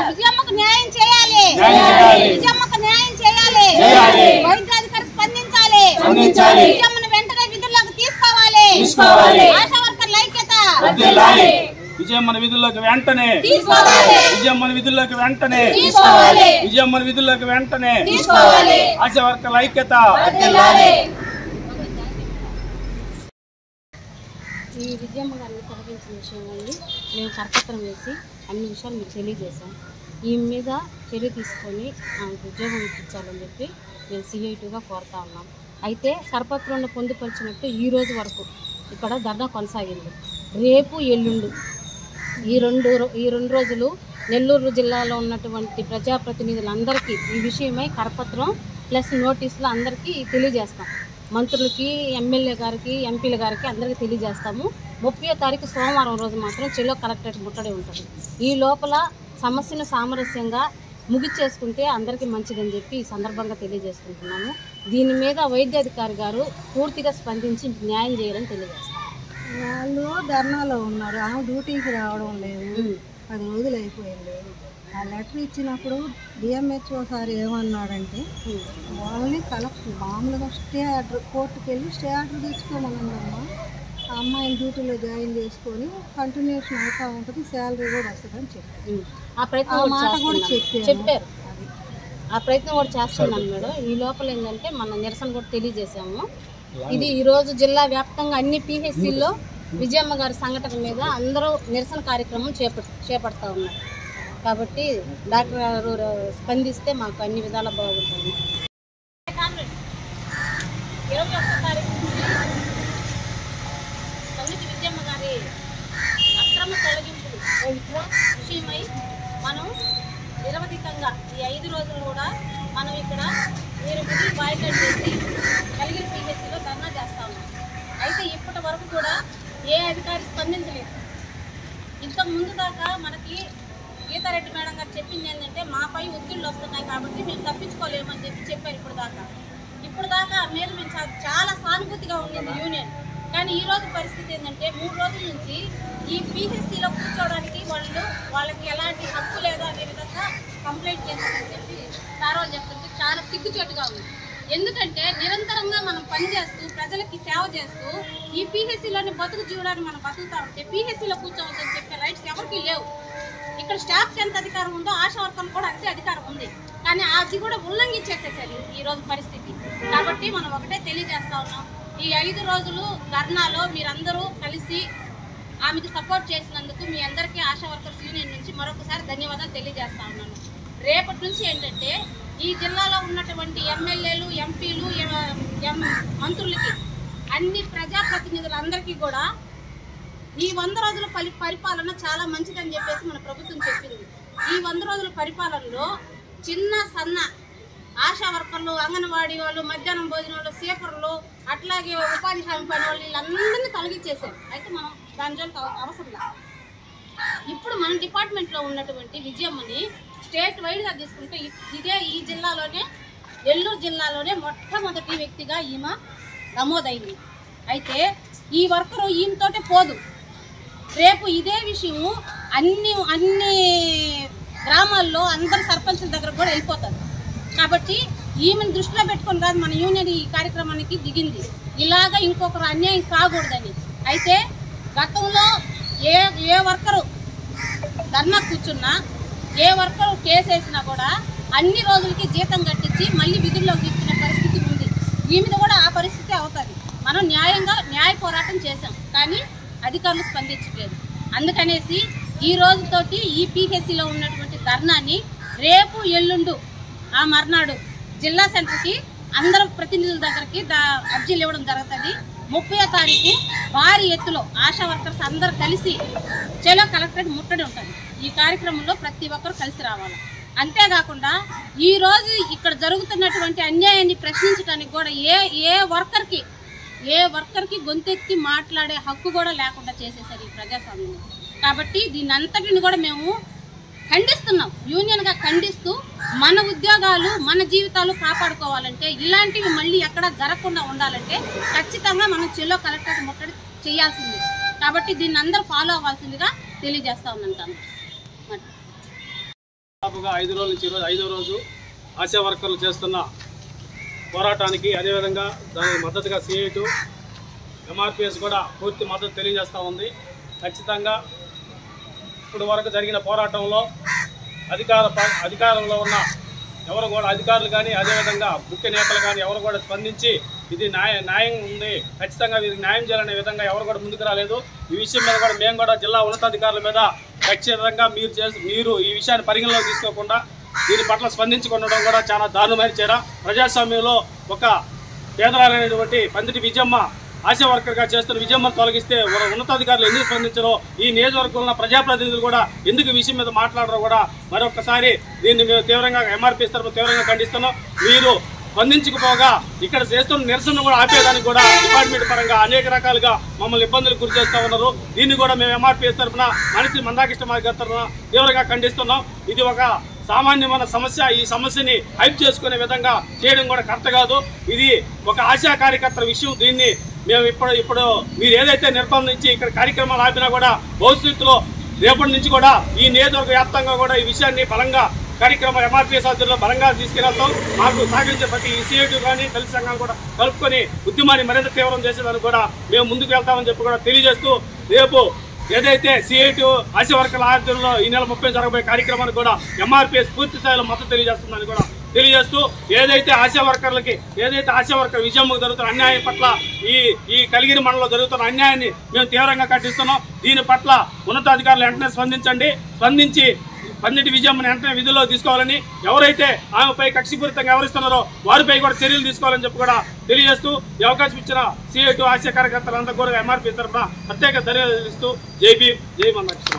విజయమ్మకు న్యాయం చేయాలి, విజయమ్మకు న్యాయం చేయాలి, వైద్యాధికారి స్పందించాలి, విజయమ్మను వెంటనే విధుల్లోకి తీసుకోవాలి, ఆశా వర్కర్ల ఐక్యత, విజయమ్మని విధుల్లోకి వెంటనే, విజయమ్మని విధుల్లోకి వెంటనే, విజయమ్మని విధుల్లోకి వెంటనే, ఆశా వర్కర్ల ఐక్యత. ఈ విజయమ్మ గారిని తొలగించిన విషయం వల్ల మేము కరపత్రం వేసి అన్ని విషయాలు మీకు తెలియజేశాం. ఈ మీద చర్య తీసుకొని ఆమెకు ఉద్యోగం ఇప్పించాలని చెప్పి మేము CI2గా కోరుతా ఉన్నాం. అయితే కరపత్రంలో పొందుపరిచినట్టు ఈ రోజు వరకు ఇక్కడ ధర్నా కొనసాగింది. రేపు ఎల్లుండు ఈ రెండు రోజులు నెల్లూరు జిల్లాలో ఉన్నటువంటి ప్రజాప్రతినిధులందరికీ ఈ విషయమై కరపత్రం ప్లస్ నోటీసులు అందరికీ తెలియజేస్తాం. మంత్రులకి, ఎమ్మెల్యే గారికి, ఎంపీల గారికి అందరికీ తెలియజేస్తాము. 30వ తారీఖు సోమవారం రోజు మాత్రం చెలో కలెక్టరేట్ ముట్టడి ఉంటుంది. ఈ లోపల సమస్యను సామరస్యంగా ముగిచేసుకుంటే అందరికీ మంచిదని చెప్పి ఈ సందర్భంగా తెలియజేసుకుంటున్నాము. దీని మీద వైద్యాధికారి గారు పూర్తిగా స్పందించి న్యాయం చేయాలని తెలియజేస్తాం. వాళ్ళు ధర్నాలో ఉన్నారు, ఆమె డ్యూటీకి రావడం లేదు, 10 రోజులు అయిపోయింది. ఆ లెటర్ ఇచ్చినప్పుడు DMHO సార్ ఏమన్నాడంటే వాళ్ళని కలెక్టర్ మామూలుగా స్టే ఆర్డర్ కోర్టుకు వెళ్ళి స్టే ఆర్డర్ తెచ్చుకోమన్నామ్మా, ఆ అమ్మాయిని డ్యూటీలో జాయిన్ చేసుకొని కంటిన్యూషన్ అవుతూ ఉంటుంది, శాలరీ కూడా వస్తుందని చెప్పారు. ఆ ప్రయత్నం మాట కూడా చెప్పారు. ఆ ప్రయత్నం కూడా చేస్తున్నాను మేడం. ఈ లోపల ఏంటంటే మన నిరసన కూడా తెలియజేశాము. ఇది ఈరోజు జిల్లా వ్యాప్తంగా అన్ని PHCల్లో విజయమ్మ గారి సంఘటన మీద అందరూ నిరసన కార్యక్రమం చేపడతా ఉన్నారు. కాబట్టి డాక్టర్ గారు స్పందిస్తే మాకు అన్ని విధాలా బాగుంటుంది. 21వ తారీఖు విజయమ్మ గారి అక్రమ తొలగింపులు విషయమై మనం నిరవధికంగా ఈ 5 రోజులు కూడా మనం ఇక్కడ మీరు విధులు బాయ్కట్ చేసి కలిగిన PHCలో ధర్నా చేస్తా ఉన్నాం. అయితే ఇప్పటి వరకు కూడా ఏ అధికారి స్పందించలేదు. ఇంతకు ముందు దాకా మనకి గీతారెడ్డి మేడం గారు చెప్పింది ఏంటంటే మాపై ఒత్తిళ్ళు వస్తున్నాయి కాబట్టి మేము తప్పించుకోలేమని చెప్పారు. ఇప్పుడు దాకా మీద మేము చాలా సానుభూతిగా ఉండింది యూనియన్. కానీ ఈరోజు పరిస్థితి ఏంటంటే 3 రోజుల నుంచి ఈ PHCలో కూర్చోవడానికి వాళ్ళకి ఎలాంటి హక్కు లేదు అనే విధంగా కంప్లైంట్ చేస్తారని చెప్పి సార్ వాళ్ళు చెప్తుంటే చాలా సిగ్గుచేటుగా ఉంది. ఎందుకంటే నిరంతరంగా మనం పనిచేస్తూ ప్రజలకి సేవ చేస్తూ ఈ PHCలోని బతుకు జీవడానికి మనం బతుకుతా ఉంటే PHCలో కూర్చోవద్దని చెప్పే రైట్స్ ఎవరికి లేవు. ఇక్కడ స్టాఫ్కి ఎంత అధికారం ఉందో ఆశా వర్కర్లు కూడా అంతే అధికారం ఉంది. కానీ అది కూడా ఉల్లంఘించేసేసారు ఈరోజు పరిస్థితి. కాబట్టి మనం ఒకటే తెలియజేస్తా ఉన్నాం, ఈ 5 రోజులు ధర్నాలో మీరందరూ కలిసి ఆమెకు సపోర్ట్ చేసినందుకు మీ అందరికీ ఆశా వర్కర్స్ యూనియన్ నుంచి మరొకసారి ధన్యవాదాలు తెలియజేస్తా ఉన్నాను. రేపటి నుంచి ఏంటంటే ఈ జిల్లాలో ఉన్నటువంటి ఎమ్మెల్యేలు, ఎంపీలు, మంత్రులకి, అన్ని ప్రజాప్రతినిధులందరికీ కూడా ఈ 100 రోజుల పరిపాలన చాలా మంచిదని చెప్పేసి మన ప్రభుత్వం చెప్పింది. ఈ 100 రోజుల పరిపాలనలో చిన్న సన్న ఆశా వర్కర్లు, అంగన్వాడీ వాళ్ళు, మధ్యాహ్నం భోజనం వాళ్ళు, సేపర్లు, అట్లాగే ఉపాధి హామీ పని వాళ్ళు వీళ్ళందరినీ తొలగించేశారు. అయితే మనం దాని జోలికి అవసరం లేదు. ఇప్పుడు మన డిపార్ట్మెంట్లో ఉన్నటువంటి విజయమ్మని స్టేట్ వైడ్గా తీసుకుంటే ఈ జిల్లాలోనే, నెల్లూరు జిల్లాలోనే మొట్టమొదటి వ్యక్తిగా ఈమె నమోదైంది. అయితే ఈ వర్కరు ఈమెతోటే పోదు. రేపు ఇదే విషయం అన్ని గ్రామాల్లో అందరు సర్పంచుల దగ్గర కూడా వెళ్ళిపోతుంది. కాబట్టి ఈమెను దృష్టిలో పెట్టుకొని కాదు మన యూనియన్ ఈ కార్యక్రమానికి దిగింది. ఇలాగ ఇంకొకరు అన్యాయం కాకూడదని. అయితే గతంలో ఏ వర్కరు ధర్నా కూర్చున్నా, ఏ వర్కరు కేసు వేసినా కూడా అన్ని రోజులకి జీతం కట్టించి మళ్ళీ విధుల్లోకి తీసుకునే పరిస్థితి ఉంది. ఈ మీద కూడా ఆ పరిస్థితి అవుతుంది. మనం న్యాయ పోరాటం చేశాం, కానీ అధికారులు స్పందించలేదు. అందుకనేసి ఈ రోజుతోటి ఈ PHCలో ఉన్నటువంటి ధర్నాని రేపు ఎల్లుండు ఆ మర్నాడు జిల్లా సెంటర్కి అందరూ ప్రతినిధుల దగ్గరికి అర్జీలు ఇవ్వడం జరుగుతుంది. 30వ తారీఖు భారీ ఎత్తులో ఆశా వర్కర్స్ అందరూ కలిసి చెలో కలెక్టరేట్ ముట్టడి ఉంటుంది. ఈ కార్యక్రమంలో ప్రతి ఒక్కరు కలిసి రావాలి. అంతేకాకుండా ఈరోజు ఇక్కడ జరుగుతున్నటువంటి అన్యాయాన్ని ప్రశ్నించడానికి కూడా ఏ వర్కర్కి గొంతెత్తి మాట్లాడే హక్కు కూడా లేకుండా చేసేసారు ఈ ప్రజాస్వామ్యం. కాబట్టి దీని అంతటిని కూడా మేము ఖండిస్తున్నాం. యూనియన్గా ఖండిస్తూ మన ఉద్యోగాలు, మన జీవితాలు కాపాడుకోవాలంటే, ఇలాంటివి మళ్ళీ ఎక్కడా జరగకుండా ఉండాలంటే ఖచ్చితంగా మనం చెలో కలెక్టరేట్ ముట్టడి చేయాల్సింది. కాబట్టి దీన్ని అందరూ ఫాలో అవ్వాల్సిందిగా తెలియజేస్తా ఉన్నాను. దాదాపుగా 5 రోజుల నుంచి ఈరోజు 5వ రోజు ఆశా వర్కర్లు చేస్తున్న పోరాటానికి, అదేవిధంగా దానికి మద్దతుగా సిఐటు ఎంఆర్పిఎస్ కూడా పూర్తి మద్దతు తెలియజేస్తూ ఉంది. ఖచ్చితంగా ఇప్పుడు వరకు జరిగిన పోరాటంలో అధికారంలో ఉన్న ఎవరు కూడా, అధికారులు కానీ అదేవిధంగా ముఖ్య నేతలు కానీ ఎవరు కూడా స్పందించి ఇది న్యాయం ఉంది, ఖచ్చితంగా వీరికి న్యాయం చేయాలనే విధంగా ఎవరు కూడా ముందుకు రాలేదు. ఈ విషయం మీద కూడా మేము కూడా జిల్లా ఉన్నతాధికారుల మీద ఖచ్చితంగా మీరు ఈ విషయాన్ని పరిగణలోకి తీసుకోకుండా దీని పట్ల స్పందించుకుండడం కూడా చాలా దారుణమైన చర్య. ప్రజాస్వామ్యంలో ఒక పేదరాలైనటువంటి పందిటి విజయమ్మ ఆశా వర్కర్గా చేస్తున్న విజయమ్మను తొలగిస్తే ఉన్నతాధికారులు ఎందుకు స్పందించరో, ఈ నియోజకవర్గంలో ఉన్న ప్రజాప్రతినిధులు కూడా ఎందుకు విషయం మీద మాట్లాడరో కూడా మరొకసారి దీన్ని మేము తీవ్రంగా ఎంఆర్పీఎస్ తరఫున తీవ్రంగా ఖండిస్తున్నాం. మీరు స్పందించకపోగా ఇక్కడ చేస్తున్న నిరసన కూడా ఆపేదానికి కూడా డిపార్ట్మెంట్ పరంగా అనేక రకాలుగా మమ్మల్ని ఇబ్బందులు గురి చేస్తూ ఉన్నారు. దీన్ని కూడా మేము ఎంఆర్పీఎస్ తరఫున మనిషి మందాకృష్ణ గారి తరఫున తీవ్రంగా ఖండిస్తున్నాం. ఇది ఒక సామాన్యమైన సమస్య. ఈ సమస్యని హైప్ చేసుకునే విధంగా చేయడం కూడా కరెక్ట్ కాదు. ఇది ఒక ఆశా కార్యకర్తల విషయం. దీన్ని మేము ఇప్పుడు మీరు ఏదైతే నిర్బంధించి ఇక్కడ కార్యక్రమాలు ఆపినా కూడా భవిష్యత్తులో రేపటి నుంచి కూడా ఈ నియోజకవర్గ వ్యాప్తంగా కూడా ఈ విషయాన్ని బలంగా కార్యక్రమం ఎంఆర్పీఎస్ ఆధ్వర్యంలో బలంగా తీసుకెళ్తాం. మాకు సహకరించే ప్రతి సిఐటి కానీ దళిత సంఘాలు కూడా కలుపుకొని ఉద్యమాన్ని మరింత తీవ్రం చేసేదానికి కూడా మేము ముందుకు వెళ్తామని చెప్పి కూడా తెలియజేస్తూ, రేపు ఏదైతే సిఐటి ఆశా వర్కర్ల ఆధ్వర్యంలో ఈ నెల 30 జరగబోయే కార్యక్రమానికి కూడా ఎంఆర్పీఎస్ పూర్తి స్థాయిలో మద్దతు తెలియజేస్తుందని కూడా తెలియజేస్తూ, ఏదైతే ఆశా వర్కర్ విజయమ్మకు జరుగుతున్న అన్యాయం పట్ల ఈ కలిగిరి మండలంలో జరుగుతున్న అన్యాయాన్ని మేము తీవ్రంగా ఖండిస్తున్నాం. దీని పట్ల ఉన్నతాధికారులు వెంటనే స్పందించి పందిటి విజయమ్మని వెంటనే విధుల్లో తీసుకోవాలని, ఎవరైతే ఆమెపై కక్షపూరితంగా వ్యవహరిస్తున్నారో వారిపై కూడా చర్యలు తీసుకోవాలని చెప్పి కూడా తెలియజేస్తూ, ఈ అవకాశం ఇచ్చిన సిఐటి ఆశా కార్యకర్తలందరూ కూడా ఎంఆర్పీ తరఫున ప్రత్యేక ధన్యవాదాలు తెలుస్తూ జై భీమ్, జై మందాకృష్ణ.